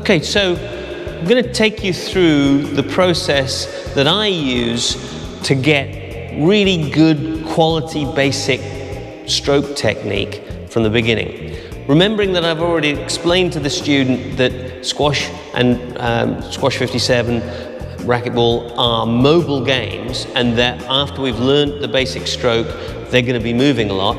Okay, so I'm going to take you through the process that I use to get really good quality basic stroke technique from the beginning. Remembering that I've already explained to the student that squash and squash 57, racquetball are mobile games, and that after we've learned the basic stroke, they're going to be moving a lot.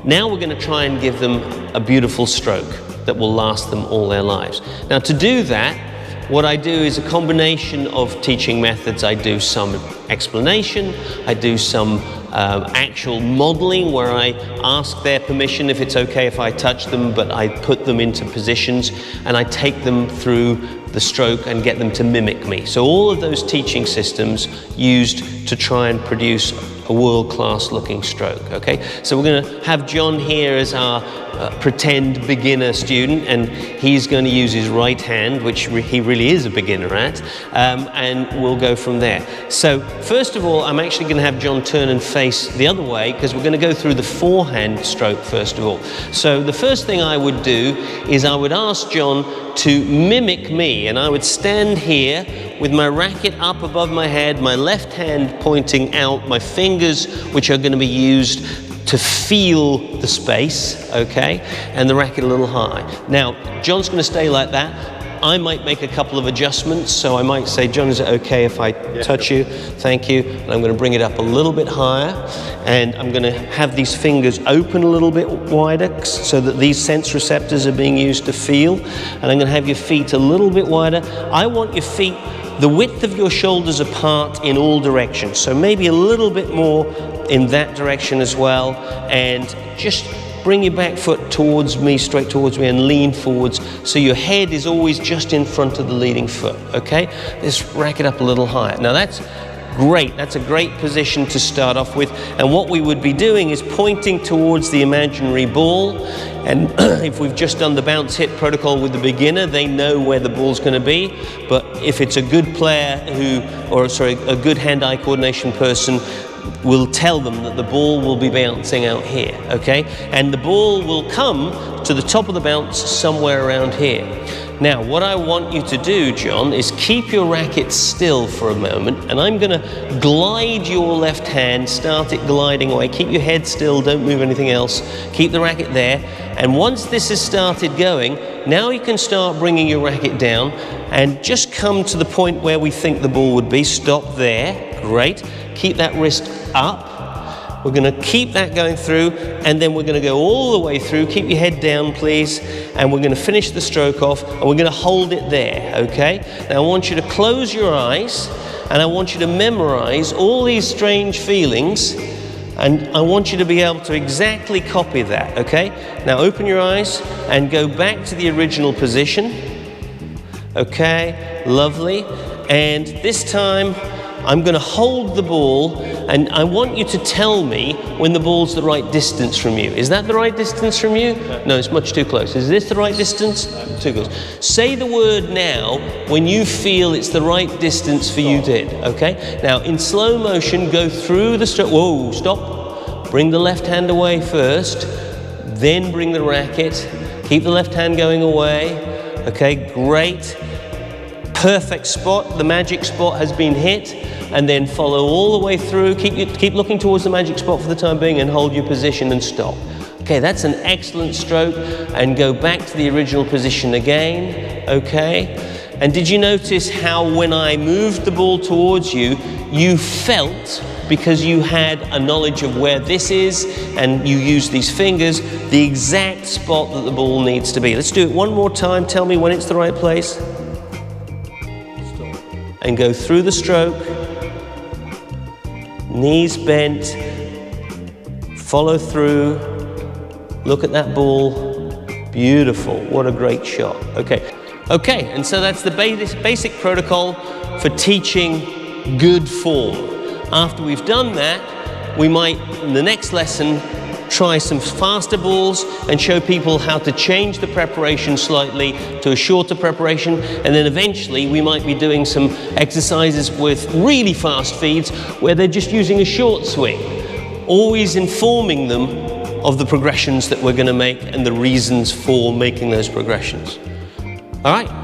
Now we're going to try and give them a beautiful stroke that will last them all their lives. Now, to do that, what I do is a combination of teaching methods. I do some explanation, I do some actual modeling where I ask their permission if it's okay if I touch them, but I put them into positions and I take them through the stroke and get them to mimic me. So all of those teaching systems used to try and produce a world-class looking stroke, okay? So we're going to have John here as our pretend beginner student, and he's going to use his right hand, which he really is a beginner at, and we'll go from there. So first of all, I'm actually going to have John turn and face the other way, because we're going to go through the forehand stroke first of all. So the first thing I would do is I would ask John to mimic me, and I would stand here with my racket up above my head, my left hand pointing out, my fingers which are going to be used to feel the space, okay, and the racket a little high. Now, John's going to stay like that. I might make a couple of adjustments, so I might say, John, is it okay if I touch you? Thank you. And I'm going to bring it up a little bit higher, and I'm going to have these fingers open a little bit wider so that these sense receptors are being used to feel, and I'm going to have your feet a little bit wider. I want your feet the width of your shoulders apart in all directions, so maybe a little bit more in that direction as well, and just bring your back foot towards me, straight towards me, and lean forwards so your head is always just in front of the leading foot, okay? Let's rack it up a little higher. Now that's great, that's a great position to start off with, and what we would be doing is pointing towards the imaginary ball, and if we've just done the bounce hit protocol with the beginner, they know where the ball's going to be, but if it's a good player a good hand-eye coordination person, will tell them that the ball will be bouncing out here, okay? And the ball will come to the top of the bounce somewhere around here. Now, what I want you to do, John, is keep your racket still for a moment, and I'm going to glide your left hand, start it gliding away. Keep your head still, don't move anything else. Keep the racket there, and once this has started going, now you can start bringing your racket down and just come to the point where we think the ball would be. Stop there, great. Keep that wrist up. We're going to keep that going through, and then we're going to go all the way through. Keep your head down, please, and we're going to finish the stroke off, and we're going to hold it there, okay? Now I want you to close your eyes, and I want you to memorize all these strange feelings, and I want you to be able to exactly copy that, okay? Now open your eyes and go back to the original position. Okay, lovely. And this time I'm going to hold the ball, and I want you to tell me when the ball's the right distance from you. Is that the right distance from you? No, it's much too close. Is this the right distance? Too close. Say the word now when you feel it's the right distance for you to hit, okay? Now, in slow motion, go through the stroke. Whoa, stop. Bring the left hand away first, then bring the racket. Keep the left hand going away. Okay, great. Perfect spot. The magic spot has been hit. And then follow all the way through. Keep looking towards the magic spot for the time being, and hold your position and stop. Okay, that's an excellent stroke. And go back to the original position again. Okay. And did you notice how when I moved the ball towards you, you felt, because you had a knowledge of where this is and you use these fingers, the exact spot that the ball needs to be. Let's do it one more time. Tell me when it's the right place. Stop. And go through the stroke. Knees bent, follow through, look at that ball, beautiful, what a great shot. Okay, and so that's the basic protocol for teaching good form. After we've done that, we might, in the next lesson, try some faster balls and show people how to change the preparation slightly to a shorter preparation, and then eventually we might be doing some exercises with really fast feeds where they're just using a short swing, always informing them of the progressions that we're going to make and the reasons for making those progressions. All right?